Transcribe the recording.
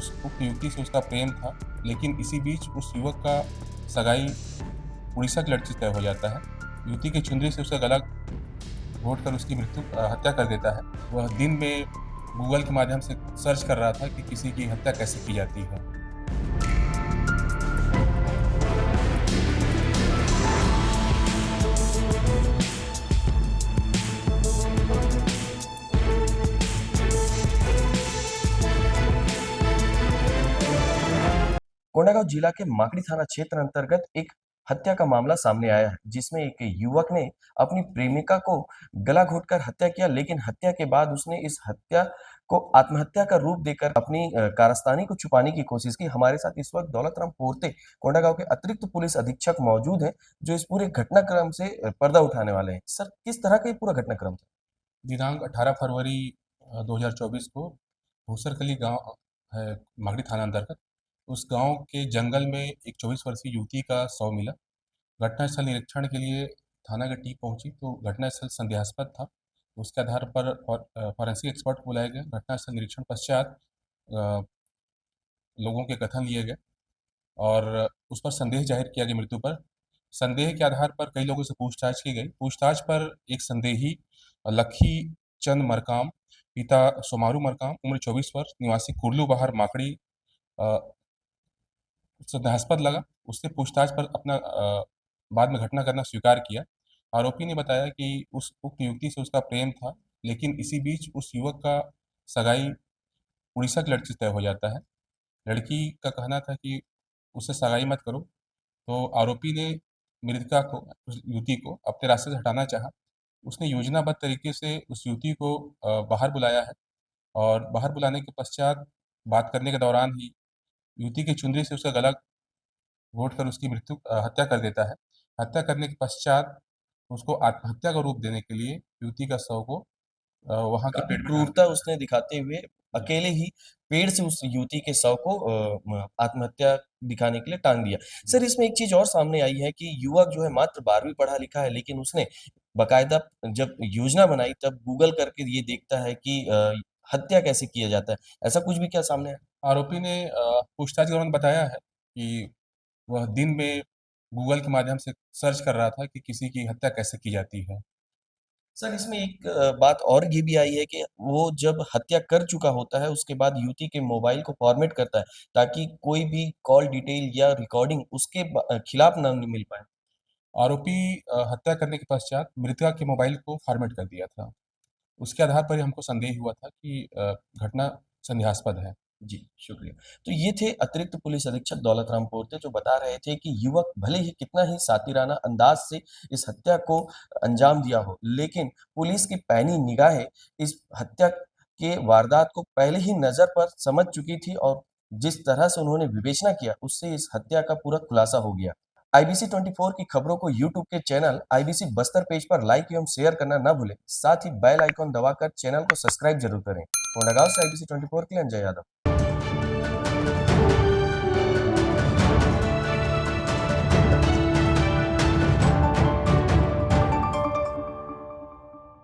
उस उक्त युवती से उसका प्रेम था, लेकिन इसी बीच उस युवक का सगाई उड़ीसा की लड़की से तय हो जाता है। युवती की चुनरी से उसका गला घोंटकर उसकी हत्या कर देता है। वह दिन में गूगल के माध्यम से सर्च कर रहा था कि किसी की हत्या कैसे की जाती है। कोंडागांव जिला के माकड़ी थाना क्षेत्र अंतर्गत एक हत्या का मामला सामने आया है, जिसमें एक युवक ने अपनी प्रेमिका को गला घोंटकर हत्या किया, लेकिन हत्या के बाद उसने इस हत्या को आत्महत्या का रूप देकर अपनी कारस्तानी को छुपाने की कोशिश की। हमारे साथ इस वक्त दौलतराम पोर्ते, कोंडागांव के अतिरिक्त पुलिस अधीक्षक मौजूद हैं, जो इस पूरे घटनाक्रम से पर्दा उठाने वाले हैं। सर, किस तरह का ये पूरा घटनाक्रम था? दिनांक 18 फरवरी 2024 को भूसरकली गांव है, मागड़ी थाना अंतर्गत। उस गांव के जंगल में एक 24 वर्षीय युवती का शव मिला। घटनास्थल निरीक्षण के लिए थाना की टीम पहुंची तो घटनास्थल संदेहास्पद था। उसके आधार पर फॉरेंसिक एक्सपर्ट को बुलाया गया। घटनास्थल निरीक्षण पश्चात अ, लोगों के कथन लिए गए और उस पर संदेह जाहिर किया गया मृत्यु पर। संदेह के आधार पर कई लोगों से पूछताछ की गई। पूछताछ पर एक संदेही लखी चंद मरकाम, पिता सोमारू मरकाम, उम्र 24 वर्ष, निवासी कुर्लू बाहर माकड़ी, अ, संदेहास्पद लगा। उससे पूछताछ पर अपना बाद में घटना करना स्वीकार किया। आरोपी ने बताया कि उस उक्त युवती से उसका प्रेम था, लेकिन इसी बीच उस युवक का सगाई उड़ीसा की लड़की से तय हो जाता है। लड़की का कहना था कि उससे सगाई मत करो, तो आरोपी ने मृतका को, उस युवती को अपने रास्ते से हटाना चाहा। उसने योजनाबद्ध तरीके से उस युवती को बाहर बुलाया है और बाहर बुलाने के पश्चात बात करने के दौरान ही युवती की चुनरी से उसका गला घोंटकर उसकी हत्या कर देता है। हत्या करने के पश्चात उसको आत्महत्या का रूप देने के लिए युवती का शव को वहाँ के काफ़ी पेड़ में गाड़ क्रूरता दिया। उसने दिखाते हुए अकेले ही पेड़ से उस युवती के शव को आत्महत्या दिखाने के लिए टाँग दिया। सर, इसमें एक चीज़ और सामने आई है कि युवक जो है मात्र 12वीं पढ़ा-लिखा है, लेकिन उसने बाकायदा जब योजना बनाई तब गूगल करके ये देखता है कि हत्या कैसे किया जाता है। ऐसा कुछ भी क्या सामने आया? आरोपी ने पूछताछ के दौरान बताया है कि वह दिन में गूगल के माध्यम से सर्च कर रहा था कि किसी की हत्या कैसे की जाती है। सर, इसमें एक बात और ये भी आई है कि वो जब हत्या कर चुका होता है, उसके बाद युवती के मोबाइल को फ़ॉर्मेट करता है, ताकि कोई भी कॉल डिटेल या रिकॉर्डिंग उसके खिलाफ ना मिल पाए। आरोपी हत्या करने के पश्चात मृतका के मोबाइल को फ़ॉर्मेट कर दिया था। उसके आधार पर ही हमको संदेह हुआ था कि घटना संदेहास्पद है। जी, शुक्रिया। तो ये थे अतिरिक्त पुलिस अधीक्षक दौलतराम पोर्ते, जो बता रहे थे कि युवक भले ही कितना ही सातिराना अंदाज़ से इस हत्या को अंजाम दिया हो, लेकिन पुलिस की पैनी निगाहें इस हत्या के वारदात को पहले ही नज़र पर समझ चुकी थी, और जिस तरह से उन्होंने विवेचना किया, उससे इस हत्या का पूरा खुलासा हो गया। आईबीसी 24 की खबरों को यूट्यूब के चैनल आईबीसी बस्तर पेज पर लाइक एवं शेयर करना ना भूलें। साथ ही बेल आइकॉन दबाकर चैनल को सब्सक्राइब ज़रूर करें। कोंडागांव से आईबीसी 24 के लिए अंजय यादव।